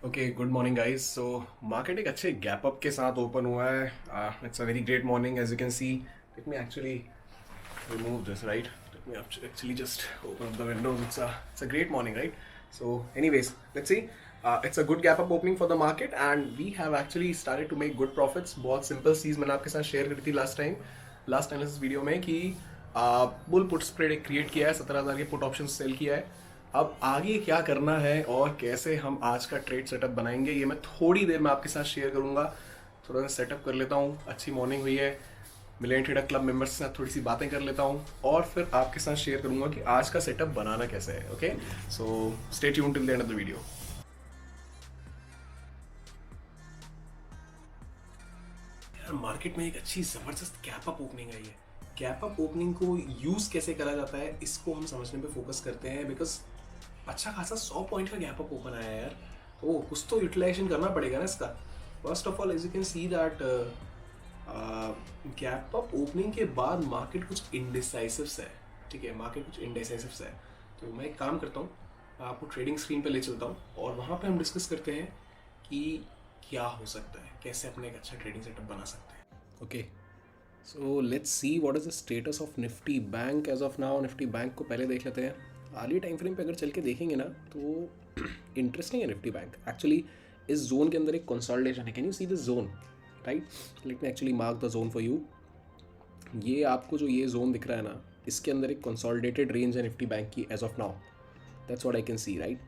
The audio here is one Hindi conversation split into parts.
Okay, good morning guys. So market एक अच्छे गैप अप के साथ ओपन हुआ है। It's a very great morning as you can see. Let me actually remove this, right? Let me actually just open up the windows. It's a great morning, right? So anyways, let's see. It's a good gap up opening for the market and we have actually started to make good profits. बहुत सिंपल चीज़ मैंने आपके साथ शेयर करी थी लास्ट टाइम इस वीडियो में कि बुल पुट स्प्रेड क्रिएट किया है, 17,000 के पुट ऑप्शन सेल किया है। अब आगे क्या करना है और कैसे हम आज का ट्रेड सेटअप बनाएंगे ये मैं थोड़ी देर में आपके साथ शेयर करूंगा। थोड़ा सा सेटअप कर लेता हूँ, अच्छी मॉर्निंग हुई है, मिलियन ट्रेडर क्लब मेंबर्स के साथ थोड़ी सी बातें कर लेता हूँ और फिर आपके साथ शेयर करूंगा कि आज का सेटअप बनाना कैसे है। Okay, so stay tuned till the end of the video. यार मार्केट में एक अच्छी जबरदस्त गैप अप ओपनिंग आई है। गैप अप ओपनिंग को यूज कैसे करा जाता है इसको हम समझने पे फोकस करते हैं, बिकॉज अच्छा खासा 100 पॉइंट का गैप अप ओपन आया है यार। तो कुछ तो यूटिलाइजेशन करना पड़ेगा ना इसका। First of all as you can see that gap up opening के बाद मार्केट कुछ इंडिसाइसिव्स है। ठीक है, मार्केट कुछ इंडिसाइसिव्स है। तो मैं एक काम करता हूँ, आपको ट्रेडिंग स्क्रीन पे ले चलता हूँ और वहाँ पे हम डिस्कस करते हैं कि क्या हो सकता है, कैसे अपने एक अच्छा ट्रेडिंग सेटअप बना सकते हैं। Okay, so let's see what is the status of Nifty bank as of now. Nifty bank को पहले देख लेते हैं। हालिया टाइम फ्रेम पे अगर चल के देखेंगे ना तो इंटरेस्टिंग है निफ्टी बैंक एक्चुअली। इस जोन के अंदर एक कंसोलिडेशन है। Can you see this zone, right? Late me actually mark the zone for you. ये आपको जो ये जोन दिख रहा है ना, इसके अंदर एक कंसोलिडेटेड रेंज है निफ्टी बैंक की as of now. That's what I can see, right?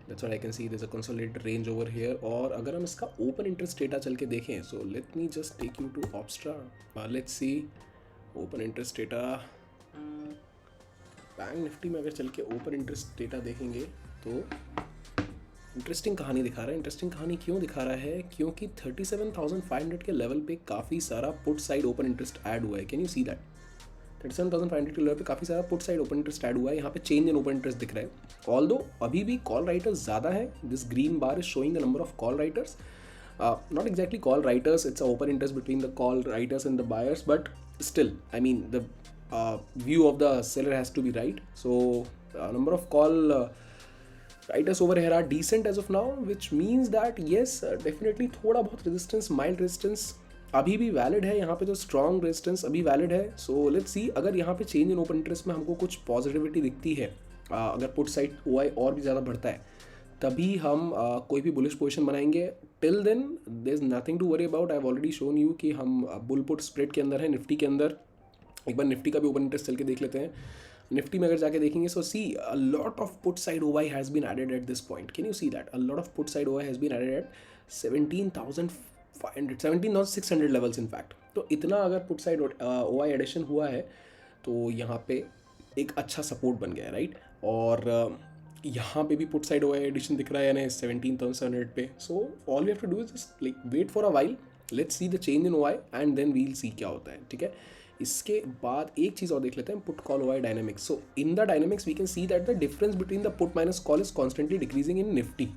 That's what I can see, there is a consolidated range over here. और अगर हम इसका ओपन इंटरेस्ट डेटा चल के देखें, so let me just take you to Opstra. Let's see open interest data. Bank Nifty में अगर चल के ओपन इंटरेस्ट डेटा देखेंगे तो इंटरेस्टिंग कहानी दिखा रहा है। इंटरेस्टिंग कहानी क्यों दिखा रहा है? क्योंकि 37,500 के लेवल पे काफ़ी सारा put side open interest add हुआ है। Can you see that? 37,500 के लेवल पे काफ़ी सारा put side open interest add हुआ है। यहाँ पे चेंज इन ओपन इंटरेस्ट दिख रहा है। ऑल दो अभी भी कॉल राइटर्स ज़्यादा है। This green bar is showing the number of call writers, not exactly call writers, it's a open interest between the call writers and the buyers, but still I mean the view of the seller has to be right. So number of call writers over here are decent as of now, which means that yes, definitely थोड़ा बहुत resistance, mild resistance अभी भी वैलिड है। यहाँ पे जो स्ट्रॉन्ग रेजिस्टेंस अभी वैलिड है। सो लेट्स सी अगर यहाँ पे चेंज इन ओपन इंटरेस्ट में हमको कुछ पॉजिटिविटी दिखती है, अगर पुट साइड ओआई और भी ज़्यादा बढ़ता है तभी हम कोई भी बुलिश पोजीशन बनाएंगे। Till then there is nothing to worry about. I have already shown you कि हम बुल पुट स्प्रेड के अंदर है निफ्टी के अंदर। एक बार निफ्टी का भी ओपन इंटरेस्ट चल के देख लेते हैं। निफ्टी में अगर जाके देखेंगे, so see a lot of put side OI has been added at this point. Can you see that? A lot of put side OI has been added at 17,500 17,600 levels in fact. तो इतना अगर पुट साइड ओवाई एडिशन हुआ है तो यहाँ पे एक अच्छा सपोर्ट बन गया है, राइट? और यहाँ पे भी पुट साइड ओआई एडिशन दिख रहा है यानी 17,700 पे। So all we have to do is just like wait for a while, let's see the change in OI and then we'll see क्या होता है। ठीक है, इसके बाद एक चीज़ और देख लेते हैं, put call OI dynamics. So in the dynamics we can see that the difference between the put minus call is constantly decreasing in Nifty.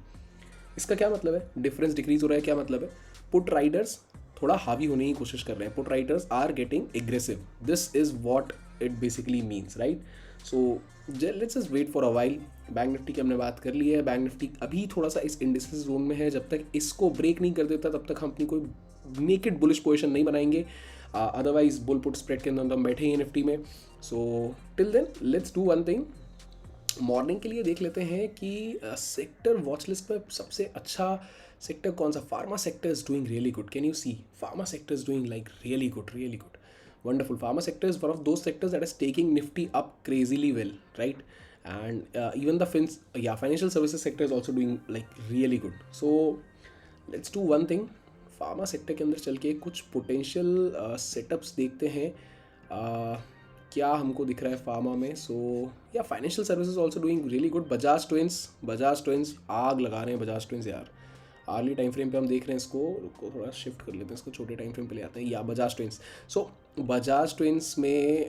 इसका क्या मतलब है? डिफरेंस डिक्रीज हो रहा है, क्या मतलब है? पुट राइडर्स थोड़ा हावी होने की कोशिश कर रहे हैं। Put writers are getting aggressive. This is what it basically means, right? So let's just wait for a while. Bank Nifty की हमने बात कर ली है। बैंक निफ्टी अभी थोड़ा सा इस इंडिसेस जोन में है। जब तक इसको ब्रेक नहीं कर देता तब तक हम अपनी कोई नेकेड बुलिश पोजीशन नहीं बनाएंगे। अदरवाइज बुल पुट स्प्रेड के अंदर हम बैठे हैं निफ्टी में। So till then let's do one thing. Morning के लिए देख लेते हैं कि सेक्टर वॉच लिस्ट पर सबसे अच्छा सेक्टर कौन सा? Pharma sector is doing really good. Can you see? Pharma sector is doing like really good, really good, wonderful. Pharma sector is one of those sectors that is taking Nifty up crazily well, right? And even the financial services sector is also doing like really good. So let's do one thing. Pharma sector के अंदर चल के कुछ potential setups देखते हैं। क्या हमको दिख रहा है फार्मा में? सो या financial services also doing really good. Bajaj twins आग लगा रहे हैं। बजाज ट्विंस यार अर्ली टाइम फ्रेम पे हम देख रहे हैं इसको थोड़ा शिफ्ट कर लेते हैं, इसको छोटे टाइम फ्रेम पे ले आते हैं। या बजाज ट्विंस। सो बजाज ट्विंस में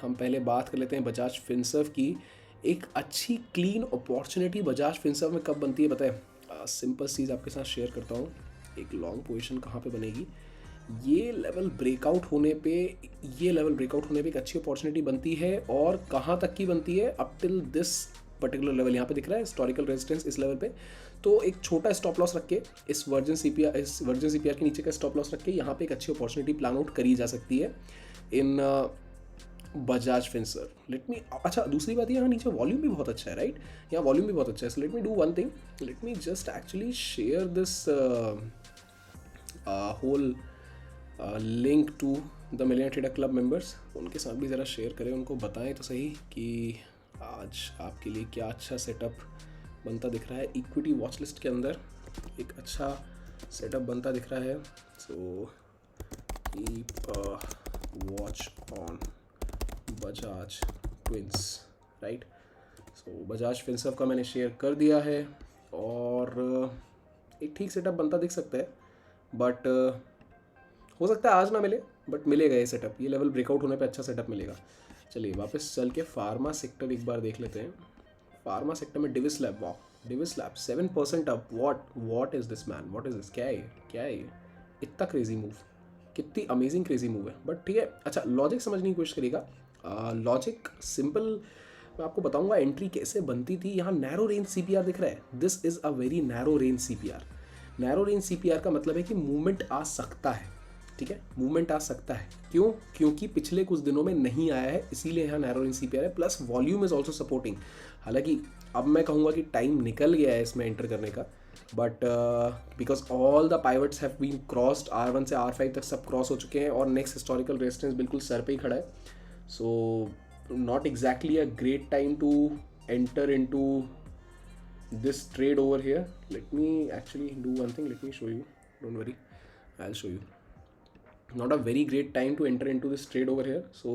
हम पहले बात कर लेते हैं बजाज फिनसर्व की। एक अच्छी क्लीन अपॉर्चुनिटी बजाज फिनसर्व में कब बनती है बताए? सिंपल चीज़ आपके साथ शेयर करता हूँ। एक लॉन्ग पोजीशन कहाँ पे बनेगी? ये लेवल ब्रेकआउट होने पे एक अच्छी अपॉर्चुनिटी बनती है। और कहाँ तक की बनती है? Up till this particular level यहाँ पे दिख रहा है, हिस्टोरिकल रेजिस्टेंस इस लेवल पे, तो एक छोटा स्टॉप लॉस रख के इस वर्जन सीपीआर के नीचे का स्टॉप लॉस रख के यहाँ पे एक अच्छी अपॉर्चुनिटी प्लान आउट करी जा सकती है इन बजाज फिंसर। लेट मी, अच्छा दूसरी बात यहाँ नीचे वॉल्यूम भी बहुत अच्छा है, राइट, यहाँ वॉल्यूम भी बहुत अच्छा है। So let me do one thing, let me just actually share this whole link to the million trader club members, उनके साथ भी ज़रा शेयर करें, उनको बताएं तो सही कि आज आपके लिए क्या अच्छा सेटअप बनता दिख रहा है। इक्विटी वॉच लिस्ट के अंदर एक अच्छा सेटअप बनता दिख रहा है। So keep watch on Bajaj twins, right. So Bajaj Finserv का मैंने शेयर कर दिया है और एक ठीक सेटअप बनता दिख सकता है, बट हो सकता है आज ना मिले, बट मिलेगा ये सेटअप, ये लेवल ब्रेकआउट होने पे अच्छा सेटअप मिलेगा। चलिए वापस चल के फार्मा सेक्टर एक बार देख लेते हैं। फार्मा सेक्टर में डिविस लैब, वाह Divi's lab 7% up, what is this man, what is this, क्या है ये इतना क्रेजी मूव, कितनी अमेजिंग क्रेजी मूव है। बट ठीक है, अच्छा लॉजिक समझने की कोशिश करिएगा। लॉजिक सिंपल, मैं आपको बताऊंगा एंट्री कैसे बनती थी। यहाँ नैरो रेंज सीपीआर दिख रहा है, this is a very narrow range CPR. Narrow range CPR का मतलब है कि मूवमेंट आ सकता है, ठीक है, मूवमेंट आ सकता है। क्यों? क्योंकि पिछले कुछ दिनों में नहीं आया है, इसीलिए यहाँ नैरो रेंज सीपीआर है, plus volume is also supporting. हालांकि अब मैं कहूँगा कि टाइम निकल गया है इसमें एंटर करने का, but because all the pivots have been crossed, R1 से R5 तक सब क्रॉस हो चुके हैं और नेक्स्ट हिस्टोरिकल रेजिस्टेंस बिल्कुल सर पे ही खड़ा है। So not exactly a great time to enter into this trade over here. Let me actually do one thing, let me show you, don't worry, I'll show you. Not a very great time to enter into this trade over here, so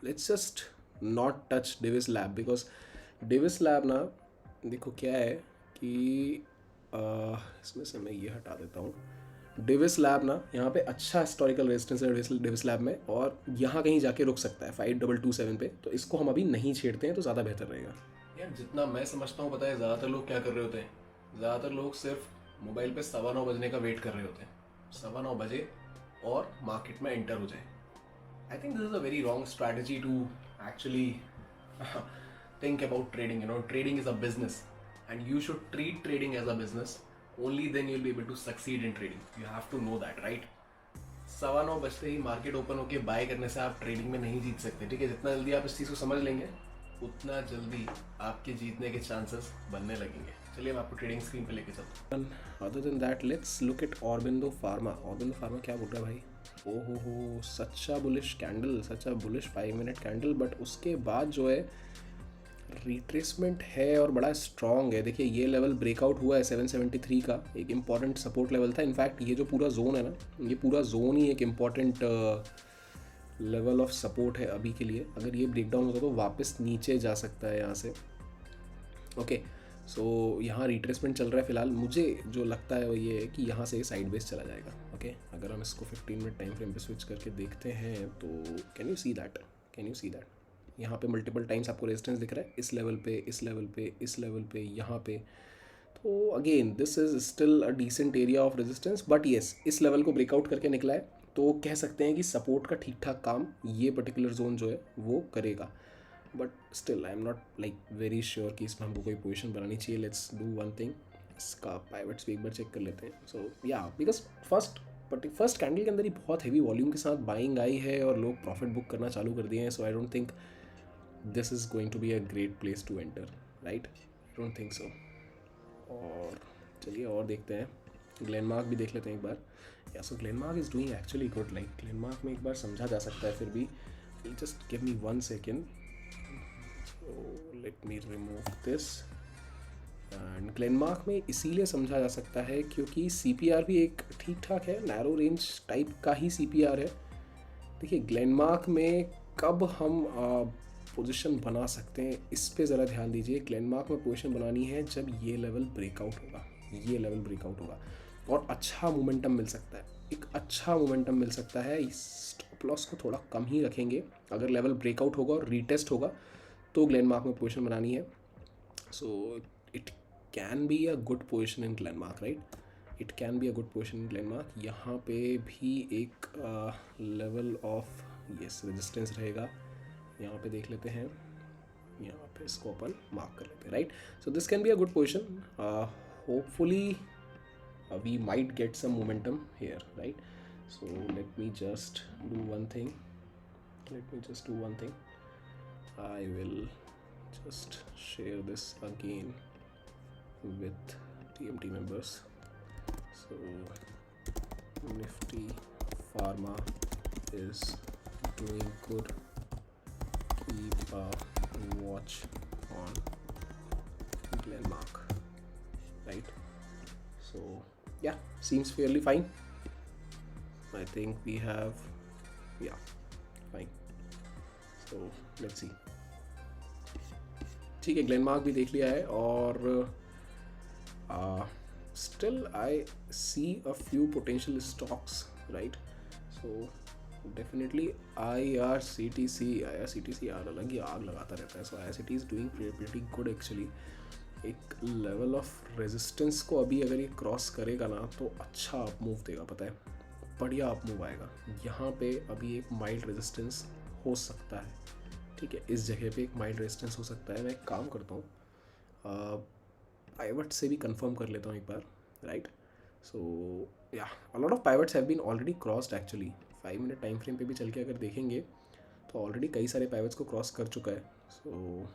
let's just not touch Davis Lab, because Davis Lab ना देखो क्या है कि इसमें से मैं ये हटा देता हूँ। डेविस लैब ना यहाँ पे अच्छा हिस्टोरिकल रेजिस्टेंस है डेविस लैब में, और यहाँ कहीं जाके रुक सकता है 5227 पे, तो इसको हम अभी नहीं छेड़ते हैं तो ज़्यादा बेहतर रहेगा। यार जितना मैं समझता हूँ, पता है ज़्यादातर लोग क्या कर रहे होते हैं, ज़्यादातर लोग सिर्फ मोबाइल पे 9:15 बजने का वेट कर रहे होते हैं, 9:15 बजे और मार्केट में एंटर हो जाए। I think this is a very wrong strategy to actually think about trading. You know, trading is a business and you should treat trading as a business. Only then you'll be able to succeed in trading. You have to know that, right? 9:15 बजते ही मार्केट ओपन होके बाय करने से आप ट्रेडिंग में नहीं जीत सकते, ठीक है। जितना जल्दी आप इस चीज़ को समझ लेंगे उतना जल्दी आपके जीतने के चांसेस बनने लगेंगे। चलिए मैं आपको ट्रेडिंग स्क्रीन पे लेके चलता हूँ। Other than that let's look at Aurobindo pharma. Aurobindo pharma क्या बोल रहा है भाई, ओ हो सच्चा बुलिश कैंडल, सच्चा बुलिश 5 मिनट कैंडल, बट उसके बाद जो है रिट्रेसमेंट है और बड़ा स्ट्रॉन्ग है। देखिए ये लेवल ब्रेकआउट हुआ है 773 का, एक इम्पॉर्टेंट सपोर्ट लेवल था। इनफैक्ट ये जो पूरा जोन है ना, ये पूरा जोन ही एक इम्पॉर्टेंट लेवल ऑफ सपोर्ट है अभी के लिए। अगर ये ब्रेकडाउन होता तो वापस नीचे जा सकता है यहाँ से। ओके सो यहाँ रिट्रेसमेंट चल रहा है फिलहाल। मुझे जो लगता है वो ये है कि यहाँ से साइडवेज चला जाएगा। ओके अगर हम इसको 15 मिनट टाइम फ्रेम पे स्विच करके देखते हैं तो कैन यू सी दैट यहाँ पे मल्टीपल टाइम्स आपको रेजिस्टेंस दिख रहा है, इस लेवल पे, इस लेवल पे, इस लेवल पे, यहाँ पे। तो again this is still a decent area of resistance, but yes इस लेवल को ब्रेकआउट करके निकला है, तो कह सकते हैं कि सपोर्ट का ठीक ठाक काम ये पर्टिकुलर जोन जो है वो करेगा। But still I am not like very sure कि इसमें हमको कोई पोजीशन बनानी चाहिए। लेट्स डू वन थिंग, इसका पाइवट्स भी एक बार चेक कर लेते हैं। सो या बिकॉज फर्स्ट कैंडल के अंदर ही बहुत हैवी वॉल्यूम के साथ बाइंग आई है और लोग प्रॉफिट बुक करना चालू कर दिए हैं। So I don't think this is going to be a great place to enter, right, I don't think so. और चलिए और देखते हैं, ग्लेनमार्क भी देख लेते हैं एक बार। Yeah so Glenmark is doing actually good, like Glenmark में एक बार समझा जा सकता है फिर भी। Just give me 1 second, let me remove this. And Glenmark में इसीलिए समझा जा सकता है क्योंकि CPR भी एक ठीक ठाक है, नैरो रेंज टाइप का ही CPR है। देखिए ग्लेनमार्क में कब हम पोजीशन बना सकते हैं इस पे ज़रा ध्यान दीजिए। ग्लेनमार्क में पोजीशन बनानी है जब ये लेवल ब्रेकआउट होगा, ये लेवल ब्रेकआउट होगा और अच्छा मोमेंटम मिल सकता है, एक अच्छा मोमेंटम मिल सकता है। स्टॉप लॉस को थोड़ा कम ही रखेंगे, अगर लेवल ब्रेकआउट होगा और रीटेस्ट होगा तो ग्लेनमार्क में पोजीशन बनानी है। So it can be a good position in Glenmark, right, it can be a good position in Glenmark. यहाँ पे भी एक लेवल ऑफ यस रेजिस्टेंस रहेगा, यहाँ पे देख लेते हैं। यहाँ पे इसको अपन मार्क कर लेते हैं, right. So this can be a good position. Hopefully we might get some momentum here, right? So let me just do one thing. I will just share this again with TMT members. So Nifty Pharma is doing good. Keep a watch on Glenmark, right? So yeah, seems fairly fine. I think we have, yeah, fine. So let's see. ठीक है, ग्लेनमार्क भी देख लिया है और still I see a few potential stocks, right. So definitely IRCTC यार अलग ही आग लगाता रहता है. So IRCT is doing pretty good actually. एक लेवल ऑफ रेजिस्टेंस को अभी अगर ये क्रॉस करेगा ना तो अच्छा अप मूव देगा, पता है, बढ़िया अप मूव आएगा. यहाँ पे अभी एक माइल्ड रेजिस्टेंस हो सकता है, ठीक है, इस जगह पे एक माइल्ड रेजिस्टेंस हो सकता है. मैं एक काम करता हूँ, पाइवट से भी कंफर्म कर लेता हूँ एक बार, right. So yeah a lot of pivots have been already crossed actually. 5 minute time frame पे भी चल के अगर देखेंगे तो ऑलरेडी कई सारे पाइवट्स को क्रॉस कर चुका है. सो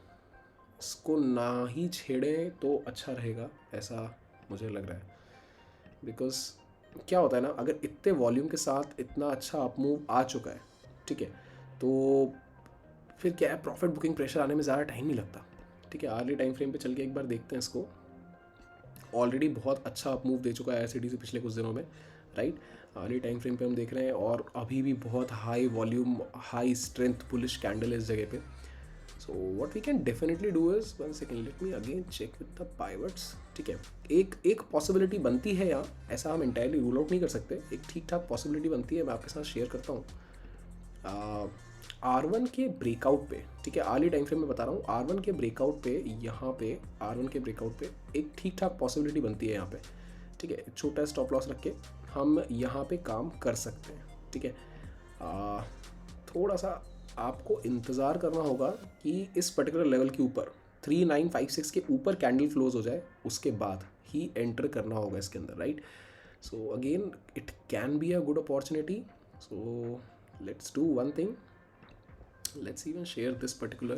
इसको ना ही छेड़ें तो अच्छा रहेगा, ऐसा मुझे लग रहा है. बिकॉज क्या होता है ना, अगर इतने वॉल्यूम के साथ इतना अच्छा अप मूव आ चुका है, ठीक है, तो फिर क्या है, प्रॉफिट बुकिंग प्रेशर आने में ज़्यादा टाइम नहीं लगता, ठीक है. अर्ली टाइम फ्रेम पे चल के एक बार देखते हैं इसको. ऑलरेडी बहुत अच्छा अप मूव दे चुका है IRCT से पिछले कुछ दिनों में, राइट. अर्ली टाइम फ्रेम पे हम देख रहे हैं और अभी भी बहुत high volume, high strength bullish candle है इस जगह पे. So what we can definitely do is, one second, let me again check with the pivots, ठीक है. एक पॉसिबिलिटी बनती है यहाँ, ऐसा हम इंटायरली रूल आउट नहीं कर सकते, एक ठीक ठाक पॉसिबिलिटी बनती है, मैं आपके साथ शेयर करता हूँ. R1 के ब्रेकआउट पे, ठीक है, अर्ली टाइम फ्रेम में बता रहा हूँ, R1 के ब्रेकआउट पे, यहाँ पे R1 के ब्रेकआउट पे एक ठीक ठाक पॉसिबिलिटी बनती है यहाँ पे, ठीक है. छोटा स्टॉप लॉस रख के हम यहाँ पे काम कर सकते हैं, ठीक है. थोड़ा सा आपको इंतज़ार करना होगा कि इस पर्टिकुलर लेवल के ऊपर 3956 के ऊपर कैंडल क्लोज हो जाए, उसके बाद ही एंटर करना होगा इसके अंदर, right. So again it can be a good opportunity. So let's do one thing, let's even share this particular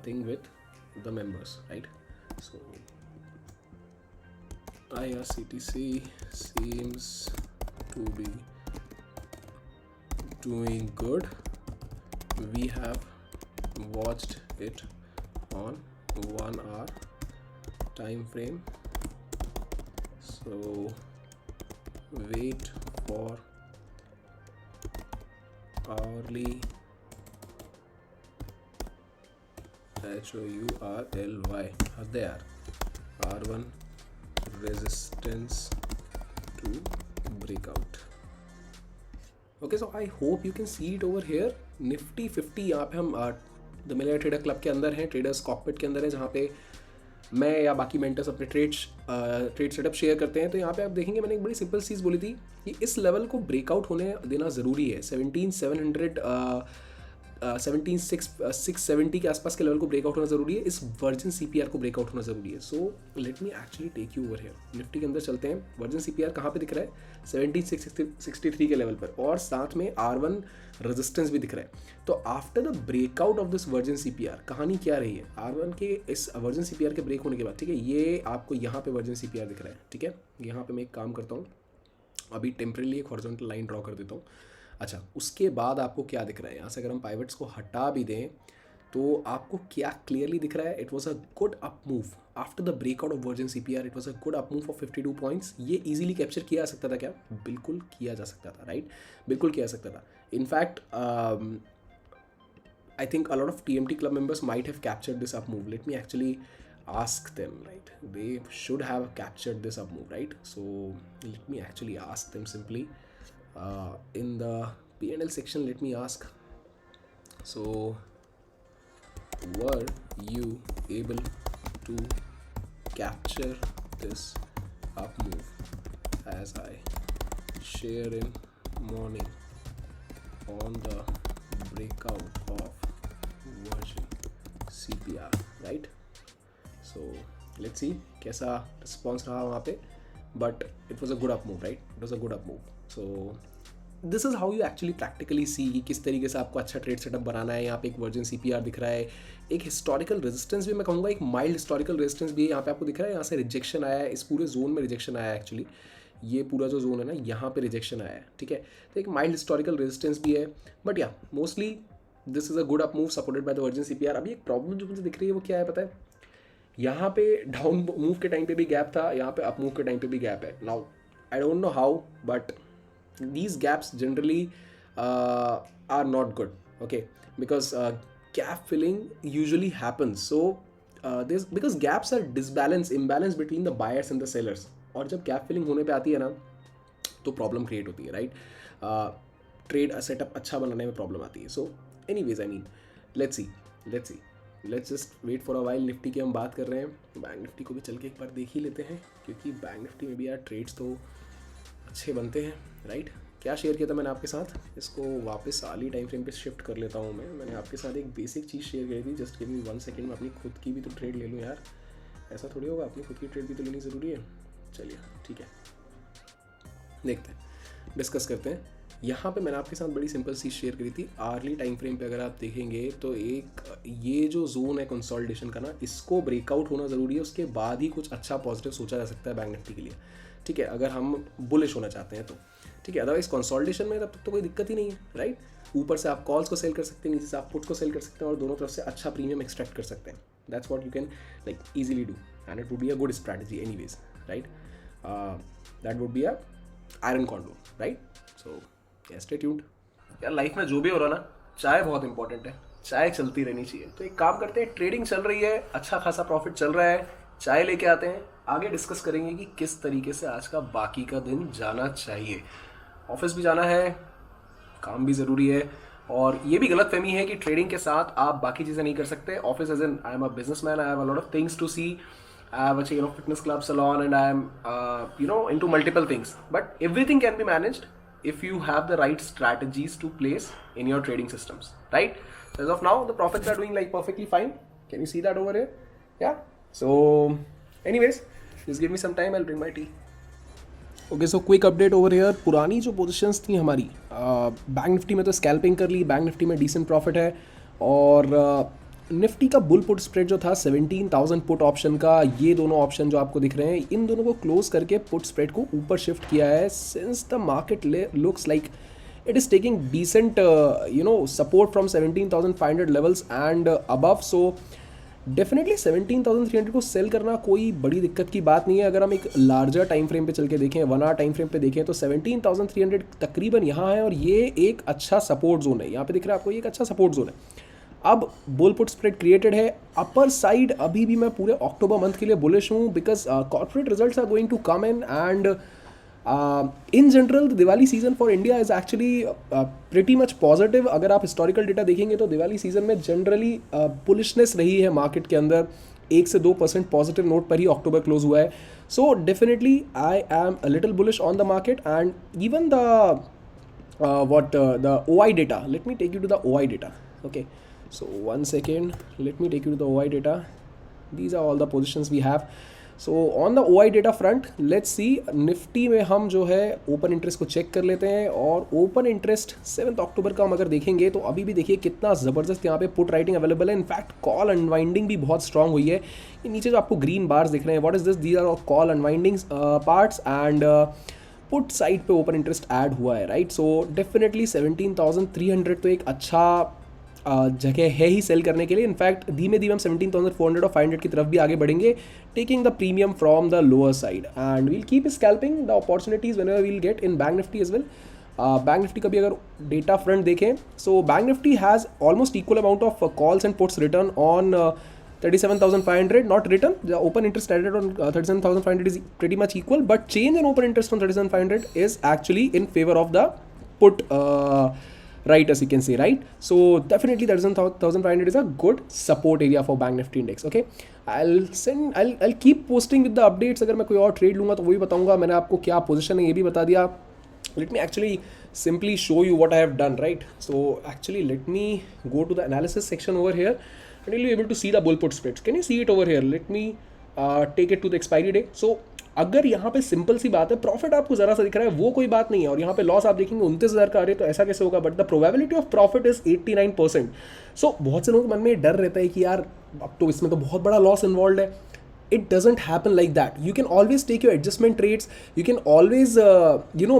thing with the members, right. So IRCTC seems to be doing good. We have watched it on 1 hour time frame, so wait for hourly HOURLY there R1 resistance to breakout. Okay, so I hope you can see it over here. Nifty 50 यहाँ पे हम द मिलियनेयर ट्रेडर क्लब के अंदर हैं, ट्रेडर्स कॉकपिट के अंदर है, जहाँ पे मैं या बाकी मेंटर्स अपने ट्रेड सेटअप शेयर करते हैं. तो यहाँ पे आप देखेंगे मैंने एक बड़ी सिंपल चीज़ बोली थी कि इस लेवल को ब्रेकआउट होने देना ज़रूरी है. 17,670 के आसपास के लेवल को ब्रेकआउट होना ज़रूरी है. इस वर्जिन CPR को ब्रेकआउट होना ज़रूरी है. So let me actually take you over here. Nifty के अंदर चलते हैं. वर्जिन CPR कहाँ पे दिख रहा है? 17,663 के लेवल पर, और साथ में R1 रेजिस्टेंस भी दिख रहा है. तो after the breakout of this virgin CPR कहानी क्या रही है? R1 के इस वर्जिन CPR के ब्रेक होने के बाद, ठीक है, ये आपको यहाँ पे वर्जिन CPR दिख रहा है, ठीक है. यहाँ पे मैं एक काम करता हूँ, अभी टेम्परेली एक हॉरिजॉन्टल लाइन ड्रॉ कर देता हूँ. अच्छा, उसके बाद आपको क्या दिख रहा है? यहाँ से अगर हम पाइवट्स को हटा भी दें तो आपको क्या क्लियरली दिख रहा है? It was a good up move after the breakout of virgin CPR. It was a good up move for 52 points. ये इजीली कैप्चर किया जा सकता था क्या? बिल्कुल किया जा सकता था, राइट, बिल्कुल किया जा सकता था. In fact I think a lot of TMT club members might have captured this up move. Let me actually ask them, right? They should have captured this up move, right? So let me actually ask them simply in the P&L section. Let me ask, so were you able to capture this up move as I share in morning on the breakout of version CPR, right. So let's see कैसा रिस्पॉन्स रहा वहाँ पे, but it was a good up move, right. It was a good up move. So this is how you actually practically see किस तरीके से आपको अच्छा ट्रेड सेटअप बनाना है. यहाँ पे एक वर्जिन CPR दिख रहा है, एक हिस्टोरिकल रेजिस्टेंस भी मैं कहूँगा, एक माइल्ड हिस्टोरिकल रेजिस्टेंस भी यहाँ पे आपको दिख रहा है. यहाँ से रिजेक्शन आया है, इस पूरे जोन में रिजेक्शन आया है एक्चुअली. ये पूरा जो जोन है ना, यहाँ पे रिजेक्शन आया है, ठीक है. तो एक माइल्ड हिस्टोरिकल रेजिस्टेंस भी है, बट या mostly this is a good up move supported by the virgin CPR. अभी एक प्रॉब्लम जो मुझे दिख रही है वो क्या है पता है, यहाँ पे डाउन मूव के टाइम पे भी गैप था, यहाँ पे अप मूव के टाइम पे भी गैप है. Now I don't know how, but these gaps generally are not good, okay, because gap filling usually happens. So this because gaps are imbalance between the buyers and the sellers, और जब gap filling होने पे आती है ना तो प्रॉब्लम क्रिएट होती है, राइट. ट्रेड सेटअप अच्छा बनाने में प्रॉब्लम आती है. So anyways I mean let's see let's just wait for a while. Nifty की हम बात कर रहे हैं, बैंक निफ्टी को भी चल के एक बार देख ही लेते हैं, क्योंकि बैंक निफ्टी में भी यार ट्रेड्स तो अच्छे बनते हैं, राइट. क्या शेयर किया था मैंने आपके साथ, इसको वापस आली टाइम फ्रेम पे शिफ्ट कर लेता हूँ मैंने आपके साथ एक बेसिक चीज़ शेयर करी थी. जस्ट गिव मी 1 सेकंड, मैं अपनी खुद की भी तो ट्रेड ले लूँ यार. ऐसा थोड़ी होगा, अपनी खुद की ट्रेड भी तो लेनी ज़रूरी है. चलिए ठीक है, देखते हैं, डिस्कस करते हैं. यहाँ पे मैंने आपके साथ बड़ी सिंपल चीज़ शेयर करी थी. आर्ली टाइम फ्रेम पे अगर आप देखेंगे तो एक ये जो जोन है कंसोलिडेशन का ना, इसको ब्रेकआउट होना ज़रूरी है, उसके बाद ही कुछ अच्छा पॉजिटिव सोचा जा सकता है बैंक निफ्टी के लिए, ठीक है, अगर हम बुलिश होना चाहते हैं तो, ठीक है. अदरवाइज कंसोलिडेशन में तब तक तो कोई दिक्कत ही नहीं है, राइट. ऊपर से आप कॉल्स को सेल कर सकते हैं, नीचे से आप पुट्स को सेल कर सकते हैं, और दोनों तरफ से अच्छा प्रीमियम एक्सट्रैक्ट कर सकते हैं. That's what you can like easily do, and it would be a good strategy anyways, right. That would be a iron condor, right. So stay tuned. यार लाइफ में जो भी हो रहा ना, चाय बहुत इंपॉर्टेंट है, चाय चलती रहनी चाहिए. तो एक काम करते हैं, ट्रेडिंग चल रही है, अच्छा खासा प्रॉफिट चल रहा है, चाय लेके आते हैं, आगे डिस्कस करेंगे कि किस तरीके से आज का बाकी का दिन जाना चाहिए. ऑफिस भी जाना है, काम भी ज़रूरी है, और ये भी गलत फहमी है कि ट्रेडिंग के साथ आप बाकी चीज़ें नहीं कर सकते. Office as an I am a businessman, I have a lot of things to see. I have a chain of fitness club salon, and I am into multiple things, but everything can be managed if you have the right strategies to place in your trading systems, right. As of now the profits are doing like perfectly fine. Can you see that over here? Yeah. So anyways, just give me some time, I'll bring my tea. Okay, so quick update over here. पुरानी जो पोजीशंस थी हमारी बैंक निफ्टी में तो स्कैल्पिंग कर ली, बैंक निफ्टी में डिसेंट प्रॉफिट है, और निफ्टी का बुल पुट स्प्रेड जो था 17,000 पुट ऑप्शन का, ये दोनों ऑप्शन जो आपको दिख रहे हैं, इन दोनों को क्लोज करके पुट स्प्रेड को ऊपर शिफ्ट किया है. Since the market looks like it is taking decent support from 17,500 levels and above, so definitely 17,300 को सेल करना कोई बड़ी दिक्कत की बात नहीं है. अगर हम एक लार्जर टाइम फ्रेम पे चल के देखें, 1 आवर टाइम फ्रेम पे देखें, तो 17,300 तकरीबन यहाँ है, और ये एक अच्छा सपोर्ट जोन है. यहाँ पे दिख रहा है आपको, ये एक अच्छा सपोर्ट जोन है. अब बुल पुट स्प्रेड क्रिएटेड है, अपर साइड अभी भी मैं पूरे अक्टूबर मंथ के लिए बुलिश हूँ, because corporate results are going to come in, and in general Diwali season for India is actually pretty much positive. अगर आप हिस्टोरिकल डेटा देखेंगे तो दिवाली सीजन में जनरली बुलिशनेस रही है मार्केट के अंदर. 1 से 2% पॉजिटिव नोट पर ही अक्टूबर क्लोज हुआ है. So definitely I am a little bullish on the market, and even the OI data. Let me take you to the OI data. Okay, so 1 second, let me take you to the OI data. These are all the positions we have. So on the OI data front, let's see. Nifty में हम जो है ओपन इंटरेस्ट को चेक कर लेते हैं, और ओपन इंटरेस्ट 7 अक्टूबर का हम अगर देखेंगे तो अभी भी देखिए कितना ज़बरदस्त यहाँ पे पुट राइटिंग अवेलेबल है. इनफैक्ट कॉल अनवाइंडिंग भी बहुत स्ट्रांग हुई है. ये नीचे जो आपको ग्रीन बार्स दिख रहे हैं, what is this, these are call unwinding parts, and put side पे ओपन इंटरेस्ट ऐड हुआ है, राइट. सो डेफिनेटली 17,300 तो एक अच्छा जगह है ही सेल करने के लिए. इनफैक्ट धीमे धीमे हम 17,400 और 500 की तरफ भी आगे बढ़ेंगे, taking the premium from the lower side, and we'll keep scalping the opportunities whenever we'll get in bank Nifty as well. Bank Nifty का भी अगर डेटा फ्रंट देखें, so bank Nifty has almost equal amount of calls and puts written on 37,500, not written. The open interest added on 37,500 is pretty much equal, but change in open interest on 37,500 is actually in favor of the put right, as you can see, right. So definitely 37,500 is a good support area for Bank Nifty index. Okay, I'll keep posting with the updates. अगर मैं कोई और ट्रेड लूँगा तो वही बताऊँगा. मैंने आपको क्या पोजीशन है ये भी बता दिया. Let me actually simply show you what I have done, right. So actually let me go to the analysis section over here. and you'll be able to see the bull put spreads. Can you see it over here? Let me take it to the expiry day. So अगर यहाँ पे सिंपल सी बात है, प्रॉफिट आपको जरा सा दिख रहा है वो कोई बात नहीं है, और यहाँ पे लॉस आप देखेंगे 29,000 का आ रही है, तो ऐसा कैसे होगा? But the probability of profit is 89%. सो बहुत से लोगों के मन में डर रहता है कि यार अब तो इसमें तो बहुत बड़ा लॉस इन्वॉल्व है. It doesn't happen like that. You can always take your adjustment trades. You can always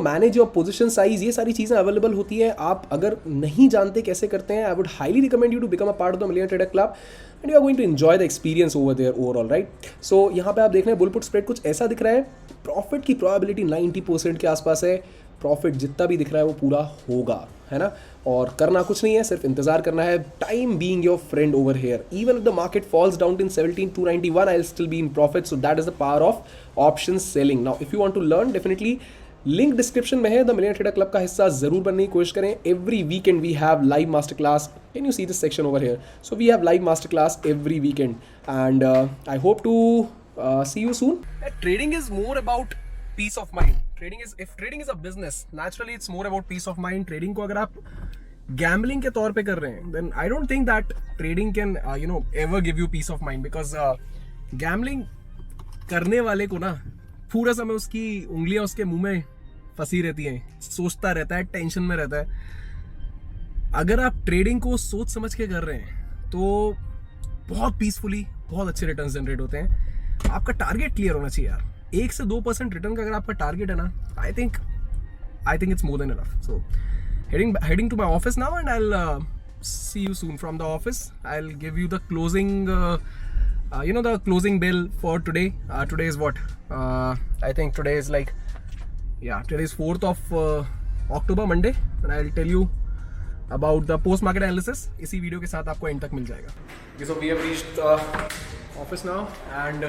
manage your position size. ये सारी चीज़ें अवेलेबल होती है. आप अगर नहीं जानते कैसे करते हैं, I would highly recommend you to become a part of the Millionaire Trader Club, and you are going to enjoy the experience over there overall, right? So यहाँ पे आप देख रहे हैं बुल पुट स्प्रेड कुछ ऐसा दिख रहा है. प्रॉफिट की प्रोबेबिलिटी 90% के आसपास है. प्रॉफिट जितना भी दिख रहा है वो पूरा होगा, है ना. और करना कुछ नहीं है, सिर्फ इंतजार करना है. Time being your friend over here. Even if the market falls down in 17,291, I will still be in profit. So that is the power of option selling. Now if you want to learn, definitely link description में है. द मिलियनेयर ट्रेडर क्लब का हिस्सा जरूर बनने की कोशिश करें. Every weekend we have live master class. Can you see this section over here? So we have live master class every weekend, and I hope to see you soon. Trading is more about peace of mind. If trading is a business, naturally it's more about peace of mind. Trading को अगर आप gambling के तौर पे कर रहे हैं, then I don't think that trading can ever give you peace of mind, because gambling करने वाले को ना पूरा समय उसकी उंगलियां उसके मुंह में फंसी रहती हैं, सोचता रहता है, टेंशन में रहता है. अगर आप ट्रेडिंग को सोच समझ के कर रहे हैं तो बहुत पीसफुली बहुत अच्छे रिटर्न जनरेट होते हैं. आपका टारगेट क्लियर होना चाहिए यार. 1 से 2% रिटर्न का अगर आपका टारगेट है ना, I think it's more than enough. So heading to my office now, and I'll see you soon from the office. I'll give you the closing the closing bell for today. Today is what? I think today is today is 4th of October, Monday, and I'll tell you about the post market analysis. इसी वीडियो के साथ आपको एंड तक मिल जाएगा. Okay, so we have reached office now, and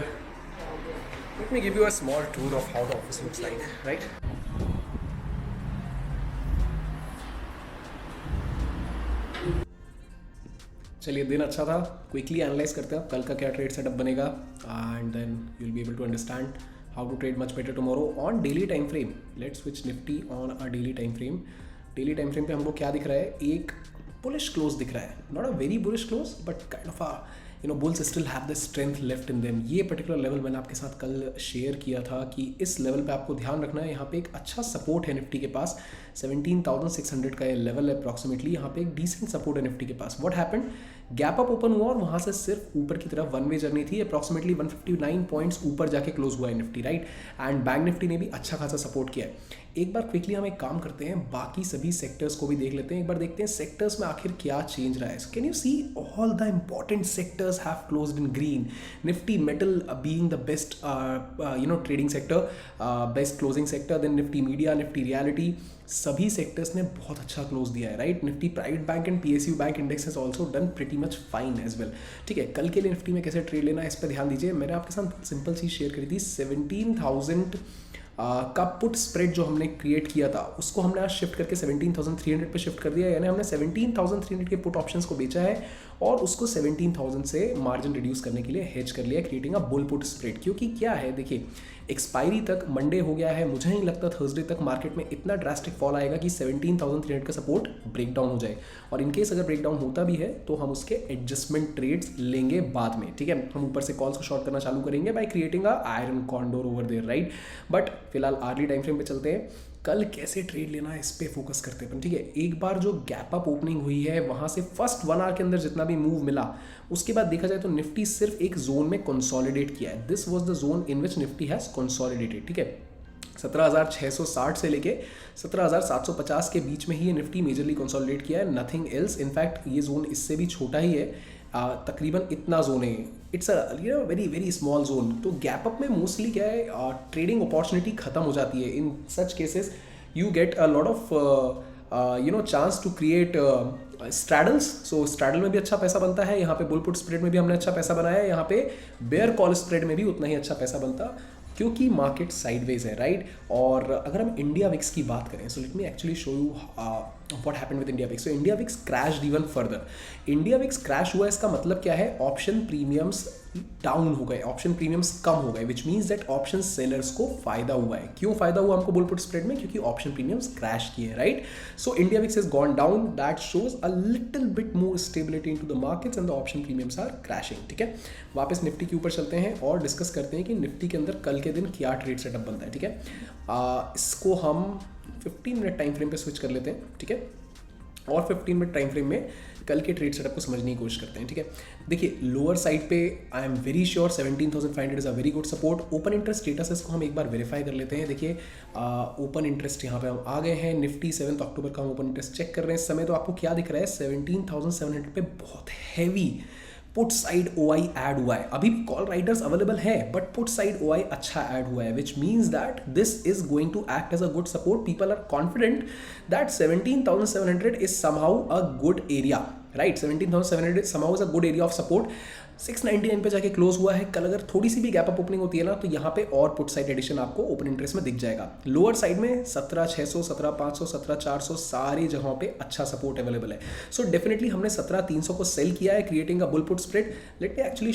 let me give you a small tour of how the office looks like, right? चलिए, दिन अच्छा था. क्विकली एनालाइज करते हैं कल का क्या ट्रेड सेटअप बनेगा, and then you will be able to understand how to trade much better tomorrow on daily time frame. Let's switch Nifty on a daily time frame. Daily time frame पे हमको क्या दिख रहा है? एक बुलिश क्लोज दिख रहा है. Not a very bullish close, but kind of a bulls still have the strength left in them. ये पर्टिकुलर लेवल मैंने आपके साथ कल शेयर किया था कि इस लेवल पे आपको ध्यान रखना है. यहाँ पे एक अच्छा सपोर्ट है निफ्टी के पास. 17,600 का ये लेवल है अप्रॉक्सीमेटली. यहाँ पे एक डिसेंट सपोर्ट है निफ्टी के पास. What happened? Gap up open हुआ और वहाँ से सिर्फ ऊपर की तरफ वन वे जर्नी थी. अप्रॉक्सीमेटली 159 पॉइंट्स ऊपर जाके क्लोज हुआ है Nifty, right. And bank Nifty ने भी अच्छा खासा सपोर्ट किया है. एक बार क्विकली हम एक काम करते हैं, बाकी सभी सेक्टर्स को भी देख लेते हैं. एक बार देखते हैं सेक्टर्स में आखिर क्या चेंज रहा है. Can you see all the important sectors have closed in green. Nifty metal being the best trading sector, best closing sector. Then Nifty media, Nifty reality, सभी सेक्टर्स ने बहुत अच्छा क्लोज दिया है, right. Nifty private bank and PSU bank index has also done pretty much fine as well. ठीक है, कल के लिए निफ्टी में कैसे ट्रेड लेना है इस पर ध्यान दीजिए. मैंने आपके साथ सिंपल चीज़ शेयर करी थी. 17,000 का पुट स्प्रेड जो हमने क्रिएट किया था उसको हमने आज शिफ्ट करके 17,300 पे शिफ्ट कर दिया. यानी हमने 17,300 के पुट ऑप्शंस को बेचा है और उसको 17,000 से मार्जिन रिड्यूस करने के लिए हेज कर लिया, creating a bull put spread. क्योंकि क्या है, देखिए, एक्सपायरी तक मंडे हो गया है. मुझे नहीं लगता थर्सडे तक मार्केट में इतना ड्रास्टिक फॉल आएगा कि 17,300 का सपोर्ट ब्रेक डाउन हो जाए. और इनकेस अगर ब्रेक डाउन होता भी है तो हम उसके एडजस्टमेंट ट्रेड्स लेंगे बाद में. ठीक है, हम ऊपर से कॉल्स को शॉर्ट करना चालू करेंगे by creating a iron condor over there, right. But फिलहाल अर्ली टाइम फ्रेम पे चलते हैं. कल कैसे ट्रेड लेना है इस पे फोकस करते हैं. ठीक है, एक बार जो गैप अप ओपनिंग हुई है वहाँ से फर्स्ट 1 आवर के अंदर जितना भी मूव मिला, उसके बाद देखा जाए तो निफ्टी सिर्फ एक जोन में कंसोलिडेट किया है. This was the zone in which Nifty has consolidated. ठीक है, 17,660 से लेके 17,750 के बीच में ही ये निफ्टी मेजरली कंसोलिडेट किया है, नथिंग एल्स. इनफैक्ट ये जोन इससे भी छोटा ही है, तकरीबन इतना जोन है. It's a very very small zone. तो गैप अप में मोस्टली क्या है, ट्रेडिंग अपॉर्चुनिटी खत्म हो जाती है. In such cases you get a lot of chance to create straddles. So straddle में भी अच्छा पैसा बनता है. यहाँ पे बुल पुट स्प्रेड में भी हमने अच्छा पैसा बनाया है. यहाँ पे बेयर कॉल स्प्रेड में भी उतना ही अच्छा पैसा बनता क्योंकि मार्केट साइडवेज है, राइट. और अगर हम इंडिया विक्स की बात करें, सो let me actually show you what happened with India VIX? So India Vicks crashed even further. India VIX crash हुआ, इसका मतलब क्या है? ऑप्शन प्रीमियम्स डाउन हो गए, ऑप्शन प्रीमियम्स कम हो गए, विच मीन्स दैट ऑप्शन सेलर्स को फायदा हुआ है। क्यों फायदा हुआ हमको बुल पुट स्प्रेड में? क्योंकि ऑप्शन प्रीमियम्स क्रैश किए, right? So India VIX has gone down, that shows a little bit more stability into the markets and the option premiums are crashing, ठीक है? वापस निफ्टी के ऊपर चलते हैं और डिस्कस करते हैं कि निफ्टी के अंदर कल के दिन क्या ट्रेड सेटअप बनता है, ठीक है? इसको हम 15 मिनट टाइम फ्रेम पे स्विच कर लेते हैं, ठीक है? और 15 मिनट टाइम फ्रेम में कल के ट्रेड सेटअप को समझने की कोशिश करते हैं, ठीक है? देखिए लोअर साइड पे I am very sure 17,500 is a very good support. Open interest status को हम एक बार वेरीफाई कर लेते हैं। देखिए ओपन इंटरेस्ट यहाँ पे हम आ गए हैं, निफ्टी 7 अक्टूबर का हम ओपन इंटरेस्ट चेक कर रहे हैं इस समय। तो आपको क्या दिख रहा है? 17,700 पे बहुत heavy put side OI add हुआ है। अभी भी कॉल राइडर्स अवेलेबल है बट पुट साइड OI अच्छा ऐड हुआ है, which means that this is going to act as a good support. People are confident that 17,700 is somehow a good area, right? 17,700 somehow is a good area of support। 699 पे जाके क्लोज हुआ है। कल अगर थोड़ी सी भी गैप अप ओपनिंग होती है ना तो यहाँ पे और पुट साइड एडिशन आपको ओपन इंटरेस्ट में दिख जाएगा। लोअर साइड में 17,600, 17,500, 17,400 सारी जगहों पे अच्छा सपोर्ट अवेलेबल है। सो डेफिनेटली हमने 17,300 को सेल किया है, creating a bull put spread. Late me actually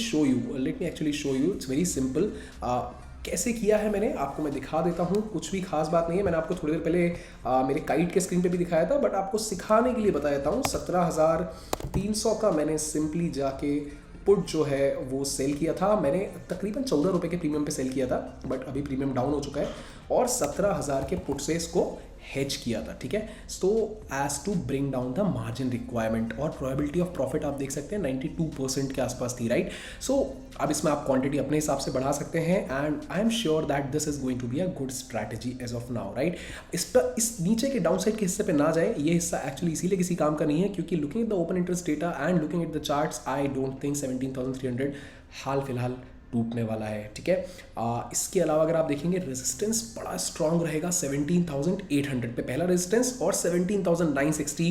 show you, it's very simple. कैसे किया है मैंने आपको मैं दिखा देता हूँ, कुछ भी खास बात नहीं है। मैंने आपको थोड़ी देर पहले मेरे काइट के स्क्रीन पे भी दिखाया था, बट आपको सिखाने के लिए बता देता हूँ। 17,300 का मैंने सिंपली जाके पुट जो है वो सेल किया था। मैंने तकरीबन 14 रुपये के प्रीमियम पे सेल किया था, बट अभी प्रीमियम डाउन हो चुका है, और 17,000 के पुट से इसको हेज किया था, ठीक है? So as to bring down the margin requirement, और प्रोबेबिलिटी ऑफ प्रॉफिट आप देख सकते हैं 92% के आसपास थी, राइट? सो अब इसमें आप क्वांटिटी अपने हिसाब से बढ़ा सकते हैं, and I am sure that this is going to be a good strategy as of now, right? इस नीचे के डाउन साइड के हिस्से पे ना जाए। ये हिस्सा एक्चुअली इसीलिए किसी काम का नहीं है क्योंकि looking at the open interest data and looking at the charts, I don't think 17,300 हाल फिलहाल टूटने वाला है, ठीक है? इसके अलावा अगर आप देखेंगे रेजिस्टेंस बड़ा स्ट्रांग रहेगा 17,800 पे पहला रेजिस्टेंस, और 17,960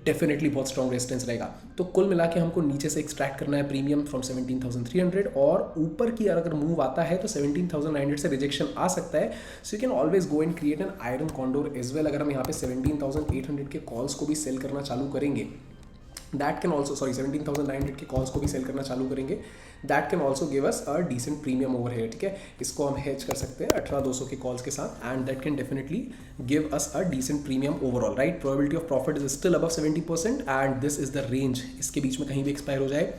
डेफिनेटली बहुत स्ट्रॉन्ग रेजिस्टेंस रहेगा। तो कुल मिला के हमको नीचे से एक्सट्रैक्ट करना है प्रीमियम फ्रॉम 17,300, और ऊपर की अगर मूव आता है तो 17,900 से रिजेक्शन आ सकता है। So you can always go and create an iron condor as well. अगर हम यहाँ पे 17,800 के कॉल्स को भी सेल करना चालू करेंगे, दैट कैन ऑल्सो 17,900 के कॉल्स को भी सेल करना चालू करेंगे, that can also give us a decent premium over here, ठीक है? इसको हम हेज कर सकते हैं 18,200 के कॉल्स के साथ, and that can definitely give us a decent premium overall, right? Probability of profit is still above 70%, and this is the range. इसके बीच में कहीं भी एक्सपायर हो जाए,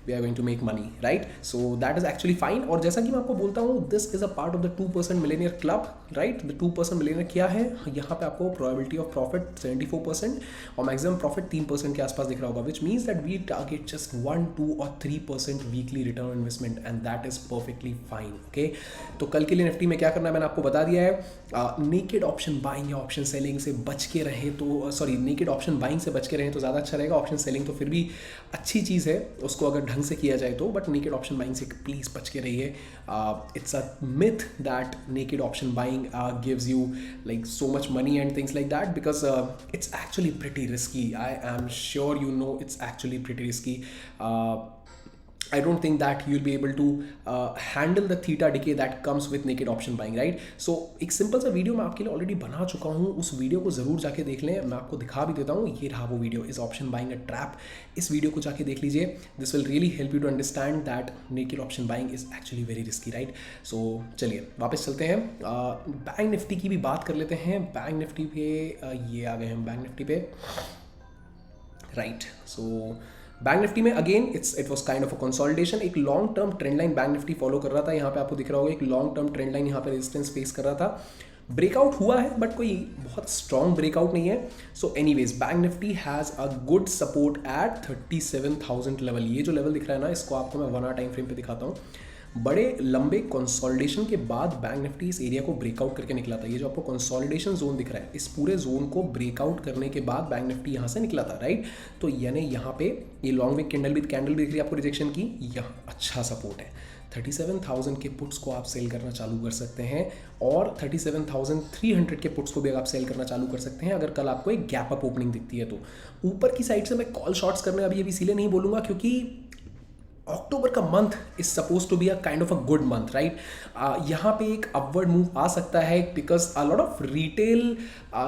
we are going to make money, right? So that is actually fine। और जैसा कि मैं आपको बोलता हूँ, this is a part of the 2% millionaire club, right? The 2% millionaire क्या है? यहाँ पे आपको probability of profit 74% और maximum profit 3% के आसपास दिख रहा होगा, which means that we target just 1, 2 or 3% weekly return on investment, and that is perfectly fine, okay? तो कल के लिए निफ्टी में क्या करना है मैंने आपको बता दिया है। नेकेड ऑप्शन बाइंग या ऑप्शन सेलिंग से बच के रहें तो, सॉरी, नेकेड ऑप्शन बाइंग से बच के रहें तो ज़्यादा अच्छा रहेगा। ऑप्शन सेलिंग तो फिर भी अच्छी चीज़ है, उसको अगर ढंग से किया जाए तो, बट नेकेड ऑप्शन बाइंग से प्लीज बच के रहिए। It's a myth that naked option buying gives you like so much money and things like that, because it's actually pretty risky. I am sure you know it's actually pretty risky. I don't think that you'll be able to handle the theta decay that comes with naked option buying, right? So एक सिंपल सा वीडियो मैं आपके लिए ऑलरेडी बना चुका हूँ, उस वीडियो को ज़रूर जाके देख लें। मैं आपको दिखा भी देता हूँ, ये रहा वो video, is option buying a trap. इस वीडियो को जाके देख लीजिए, this will really help you to understand that naked option buying is actually very risky, right? So चलिए वापस चलते हैं, बैंक निफ्टी की भी बात कर लेते हैं। बैंक निफ्टी पे ये आ गए हम बैंक निफ्टी पे, राइट? सो बैंक निफ्टी में again it was kind of a consolidation. एक long term trend line bank Nifty follow कर रहा था। यहाँ पे आपको दिख रहा होगा एक लॉन्ग टर्म ट्रेंड लाइन यहाँ पे रेजिस्टेंस फेस कर रहा था। ब्रेकआउट हुआ है बट कोई बहुत स्ट्रॉन्ग ब्रेकआउट नहीं है। So anyways bank Nifty has a good support at 37,000 level. ये जो लेवल दिख रहा है ना, इसको आपको मैं 1 आवर टाइम फ्रेम पे दिखाता हूँ। बड़े लंबे कंसोलिडेशन के बाद बैंक निफ्टी इस एरिया को ब्रेकआउट करके निकला था। ये जो आपको कंसोलिडेशन जोन दिख रहा है, इस पूरे जोन को ब्रेकआउट करने के बाद बैंक निफ्टी यहाँ से निकला था, राइट? तो यानी यहाँ पे ये लॉन्ग विक कैंडल भी दिख रही है आपको रिजेक्शन की, यहाँ अच्छा सपोर्ट है। 37,000 के पुट्स को आप सेल करना चालू कर सकते हैं, और 37,300 के पुट्स को भी आप सेल करना चालू कर सकते हैं अगर कल आपको एक गैप अप ओपनिंग दिखती है तो। ऊपर की साइड से मैं कॉल शॉट्स करने अभी इसीलिए नहीं बोलूँगा क्योंकि अक्टूबर का month is suppose to be a kind of a good month, right. यहाँ पे एक अपवर्ड मूव आ सकता है because a lot of retail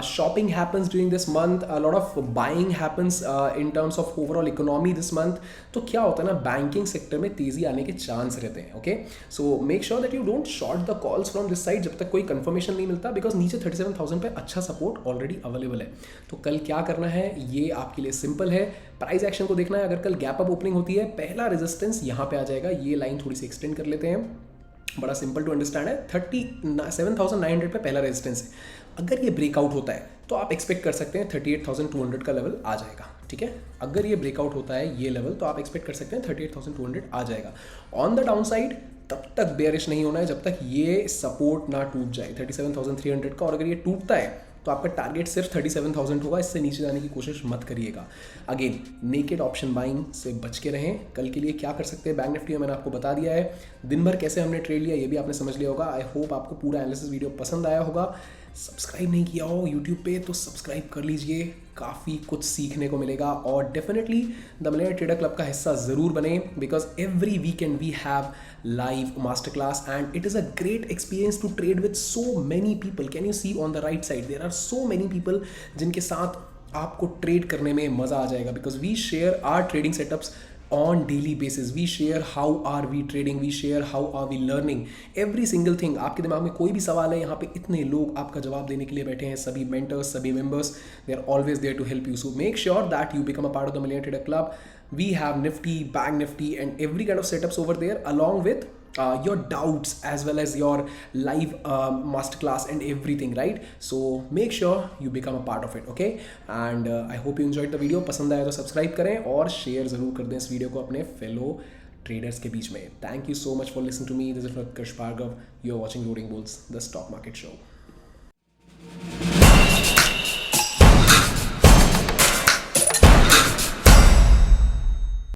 shopping happens during this month, a lot of buying happens in terms of overall economy this month. तो क्या होता है ना, बैंकिंग सेक्टर में तेजी आने के चांस रहते हैं। Okay, so make sure that you don't short the calls from this side जब तक कोई कंफर्मेशन नहीं मिलता, बिकॉज नीचे 37,000 पे अच्छा सपोर्ट ऑलरेडी अवेलेबल है। तो कल क्या करना है ये आपके लिए सिंपल है, प्राइस एक्शन को देखना है। अगर कल गैप अप ओपनिंग होती है, पहला रेजिस्टेंस यहाँ पे आ जाएगा, ये लाइन थोड़ी सी एक्सटेंड कर लेते हैं, बड़ा सिंपल टू अंडरस्टैंड है। 37,900 पे पहला रेजिस्टेंस है, अगर ये ब्रेकआउट होता है तो आप एक्सपेक्ट कर सकते हैं 38,200 का लेवल आ जाएगा। ठीक है, अगर ये ब्रेकआउट होता है ये लेवल, तो आप एक्सपेक्ट कर सकते हैं 38,200 आ जाएगा। ऑन द डाउन साइड तब तक बेयरिश नहीं होना है जब तक ये सपोर्ट ना टूट जाए 37,300 का, और अगर ये टूटता है तो आपका टारगेट सिर्फ 37,000 होगा, इससे नीचे जाने की कोशिश मत करिएगा। अगेन नेकेड ऑप्शन बाइंग से बच के रहें। कल के लिए क्या कर सकते हैं, बैंक निफ्टी में मैंने आपको बता दिया है, दिन भर कैसे हमने ट्रेड लिया ये भी आपने समझ लिया होगा। आई होप आपको पूरा एनालिसिस वीडियो पसंद आया होगा। सब्सक्राइब नहीं किया हो यूट्यूब पे तो सब्सक्राइब कर लीजिए, काफ़ी कुछ सीखने को मिलेगा। और definitely the millionaire trader club का हिस्सा ज़रूर बने, because every weekend we have live masterclass and it is a great experience to trade with so many people. Can you see on the right side there are so many people जिनके साथ आपको ट्रेड करने में मज़ा आ जाएगा, because we share our trading setups on daily basis. We share how are we trading, we share how are we learning every single thing. आपके दिमाग में कोई भी सवाल है, यहाँ पे इतने लोग आपका जवाब देने के लिए बैठे हैं, सभी mentors, सभी members, they are always there to help you. So make sure that you become a part of the Millionaire Trader Club. We have Nifty, Bank Nifty and every kind of setups over there, along with your doubts as well as your live masterclass and everything, right? So make sure you become a part of it, okay? And I hope you enjoyed the video. पसंद आया तो सब्सक्राइब करें और शेयर ज़रूर कर दें इस वीडियो को अपने फेलो ट्रेडर्स के बीच में। Thank you so much for listening to me. This is Utkarsh Bhargav. You are watching Loading Bulls, the stock market show.